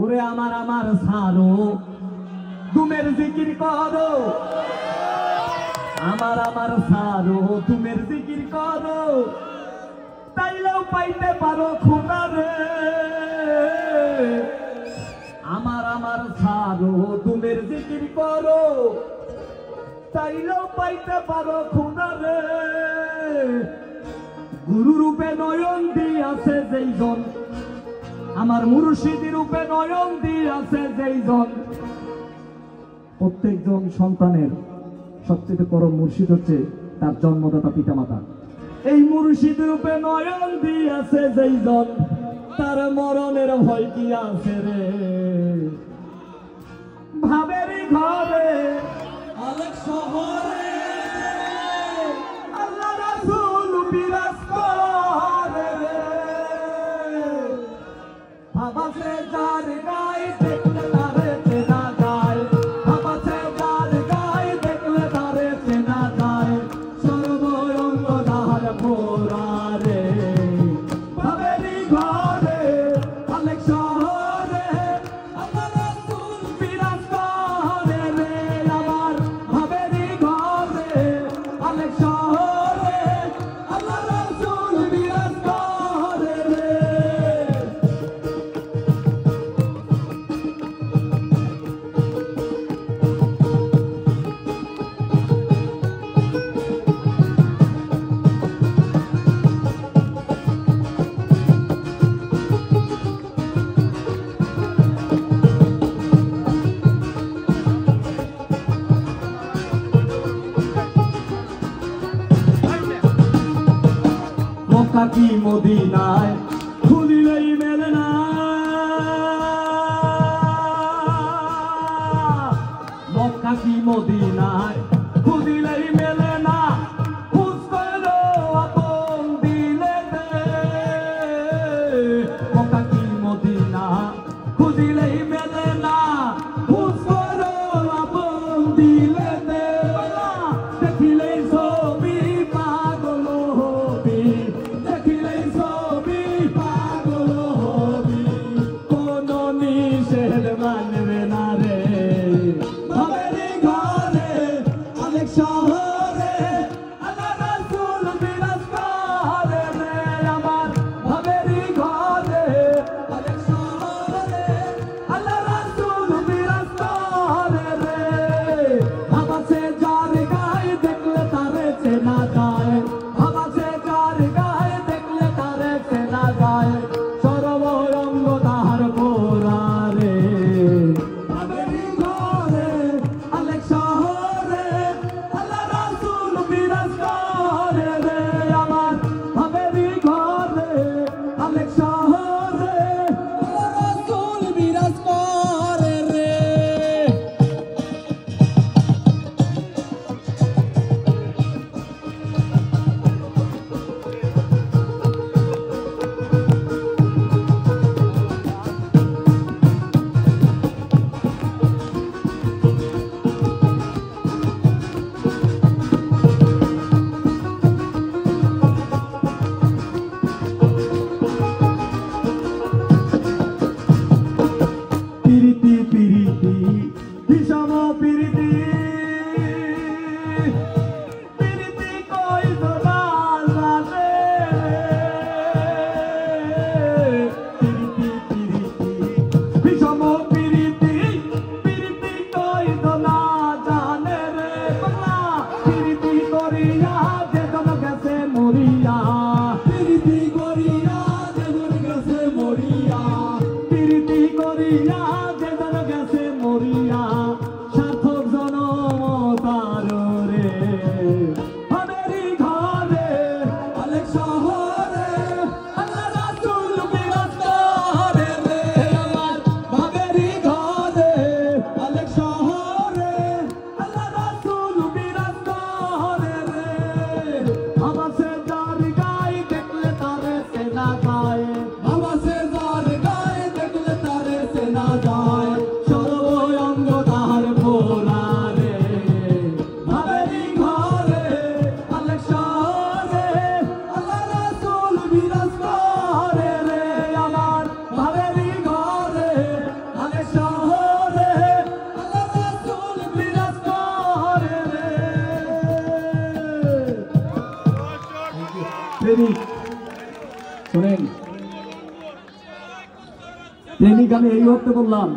ওরে আমার আমার সারো তুমের জিকির করো, আমার আমার সারো তুমের জিকির করো, তাইলেও পাইতে পারো খোদা রে। আমার আমার সারো তুমের জিকির করো, তাইলেও পাইতে পারো খোদা রে। গুরু রূপে নয়ন দিয়াছে যেইজন, আমার মুর্শিদ রূপে নয়ন দিয়াছে যেইজন। প্রত্যেকজন সন্তানের সবচেয়ে পরম মুর্শিদ হচ্ছে তার জন্মদাতা পিতামাতা। এই মুর্শিদ রূপে নয়ন দিয়াছে যেইজন, তার মরণের ভয় কি আছে রে। ভাবেরই ঘরে আলেক শহরে আল্লাহ রাসূল বিরাজ করে রে। ভাবাসে যার গায়ে দেখলে তারে চেনা যায়, ভাবাসে যার গায়ে দেখলে তারে চেনা যায়। সর্বরঙ্গ তাহার ভোরা রে। ভাবেরই ঘরে আলেক শহরে আল্লাহ রাসূল বিরাজ করে রে। আমার ভাবেরই ঘরে আলেক শহরে আল্লাহ রাসূল বিরাজ করে রে। মক্কা কি মদিনায় খুলিলেই মেলে না, মক্কা কি মদিনায় খুলিলেই মেলে না। খোঁজ করলো আপন দিলে দে, মক্কা কি মদিনা খুলিলেই মেলে না। খোঁজ করলো আপন দিলে দে, দেখিলেই ছবি পাগল হবি, দেখিলেই ছবি পাগল হবি। কোন নিষেধ মানবে না রে। ভাবেরই ঘরে আলেক শহরে আল্লাহ রাসূল বিরাজ করে রে। আমার ভাবেরই ঘরে আলেক শহরে আল্লাহ রাসূল বিরাজ করে রে। ভাবাসে যার গায়ে দেখলে তারে চেনা যায়, ভাবাসে যার গায়ে দেখলে তারে চেনা যায়। সর্বরঙ্গ তাহার ভোরা রে। ভাবেরই ঘরে আলেক শহরে আল্লাহ রাসূল বিরাজ করে রে। আমার ভাবেরই ঘরে আলেক শহরে আল্লাহ রাসূল বিরাজ করে রে। পিরিতি পিরিতি বিষম পিরিতি, পিরিতি কই দোলাল রাতে। পিরিতি পিরিতি বিষম পিরিতি, পিরিতি কই দোলা জানে রে বাংলা। পিরিতি করিয়া যেজন গেছে মরিয়া, পিরিতি করিয়া যেজন গেছে মরিয়া, পিরিতি করিয়া যেজন গেছে মরিয়া। সার্থক জনম তার রে। ভাবেরই ঘরে আলেক শহরে আল্লাহ রাসূল বিরাজ করে রে। আমার ভাবেরই ঘরে আলেক শহরে আল্লাহ রাসূল বিরাজ করে রে। ভাবাসে যার গায়ে দেখলে তারে চেনা যায়, ভাবাসে যার গায়ে দেখলে তারে চেনা যায়। প্রেমিক শোনেন, প্রেমিক আমি এই অর্থে বললাম